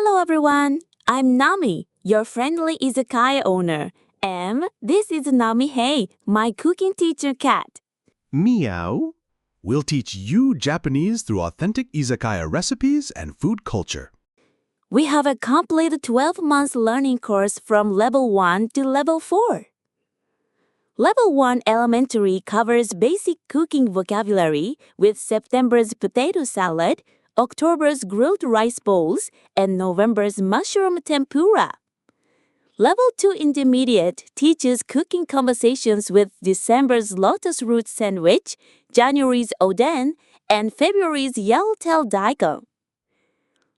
Hello everyone, I'm Nami, your friendly izakaya owner. And this is Nami Hey, my cooking teacher cat. Meow. We'll teach you Japanese through authentic izakaya recipes and food culture. We have a complete 12-month learning course from level 1 to level 4. Level 1 elementary covers basic cooking vocabulary with September's potato salad, October's grilled rice bowls, and November's mushroom tempura. Level 2 intermediate teaches cooking conversations with December's lotus root sandwich, January's oden, and February's yellowtail daikon.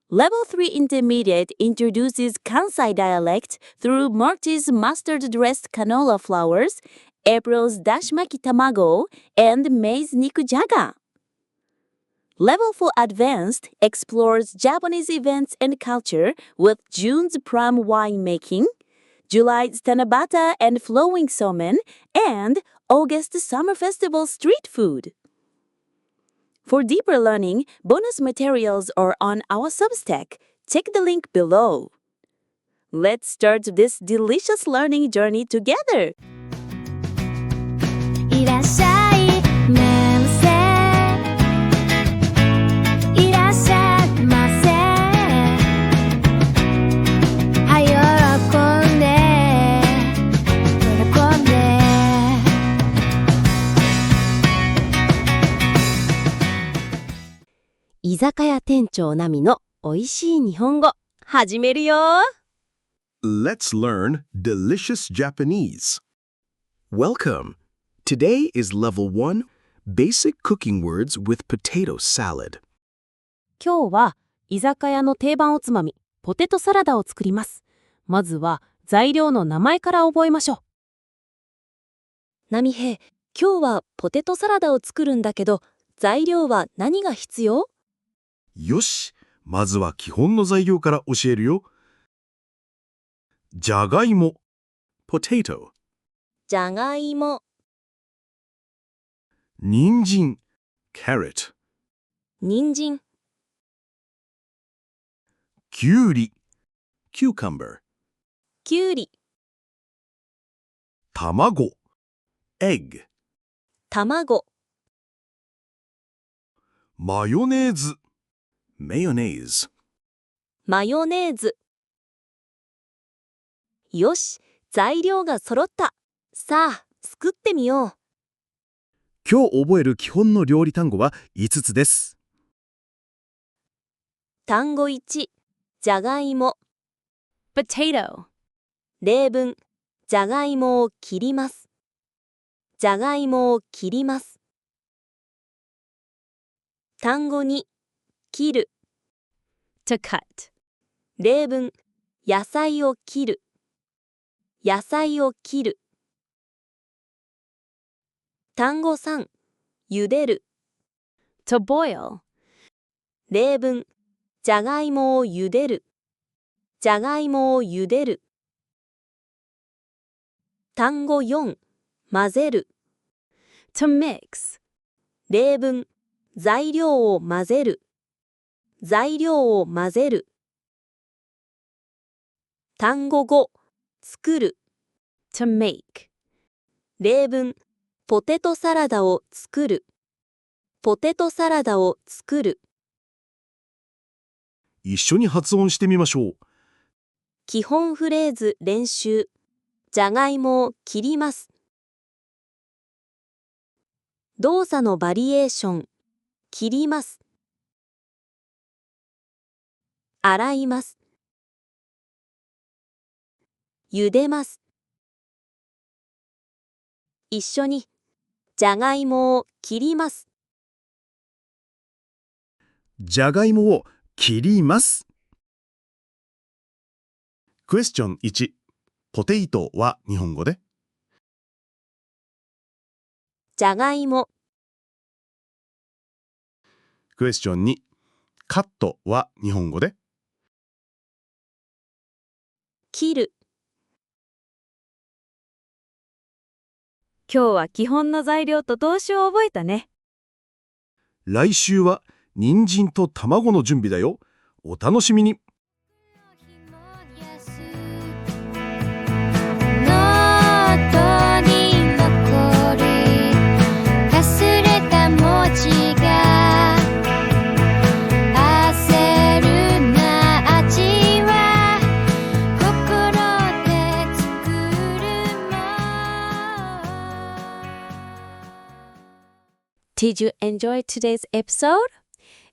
Level 3 intermediate introduces Kansai dialect through March's mustard-dressed canola flowers, April's dashmaki tamago, and May's nikujaga. Level 4 advanced explores Japanese events and culture with June's plum winemaking, July's Tanabata and flowing somen, and August's summer festival street food. For deeper learning, bonus materials are on our Substack. Check the link below. Let's start this delicious learning journey together. いらっしゃいませいらっしゃいませはい喜んで喜んで居酒屋店長ナミのおいしい日本語始めるよ Let's learn delicious Japanese. Welcome. Today is level 1, basic cooking words with potato salad. 今日は居酒屋の定番おつまみ、ポテトサラダを作ります。まずは材料の名前から覚えましょう。ナミヘイ、今日はポテトサラダを作るんだけど、材料は何が必要？よし、まずは基本の材料から教えるよ。じゃがいも、potato。じゃがいも、人参、carrot。人参、きゅうり、cucumber。きゅうり、卵、egg。卵、マヨネーズ、mayonnaise。マヨネーズ。よし、材料が揃った。さあ、作ってみよう。今日覚える基本の料理単語は5つです。単語1、じゃがいも。Potato. 例文、じゃがいもを切ります。じゃがいもを切ります。単語2、切る。To cut. 例文、野菜を切る。野菜を切る。単語3、茹でる。To boil. 例文、じゃがいもを茹でる。じゃがいもを茹でる。単語4、混ぜる。To mix. 例文、材料を混ぜる。材料を混ぜる。単語5、作る。To make. 例文、ポテトサラダを作る。ポテトサラダを作る。一緒に発音してみましょう。基本フレーズ練習。じゃがいもを切ります。動作のバリエーション。切ります。洗います。茹でます。一緒に、じゃがいもを切ります。じゃがいもを切ります。クエスチョン1、ポテイトは日本語で？じゃがいも、クエスチョン2、カットは日本語で？切る。今日は基本の材料と動詞を覚えたね。来週は人参と卵の準備だよ。お楽しみに。Did you enjoy today's episode?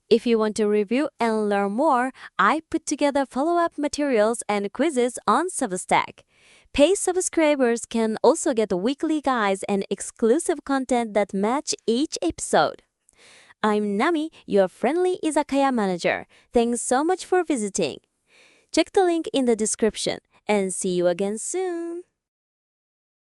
If you want to review and learn more, I put together follow-up materials and quizzes on Substack. Paid subscribers can also get weekly guides and exclusive content that match each episode. I'm Nami, your friendly izakaya manager. Thanks so much for visiting. Check the link in the description and see you again soon.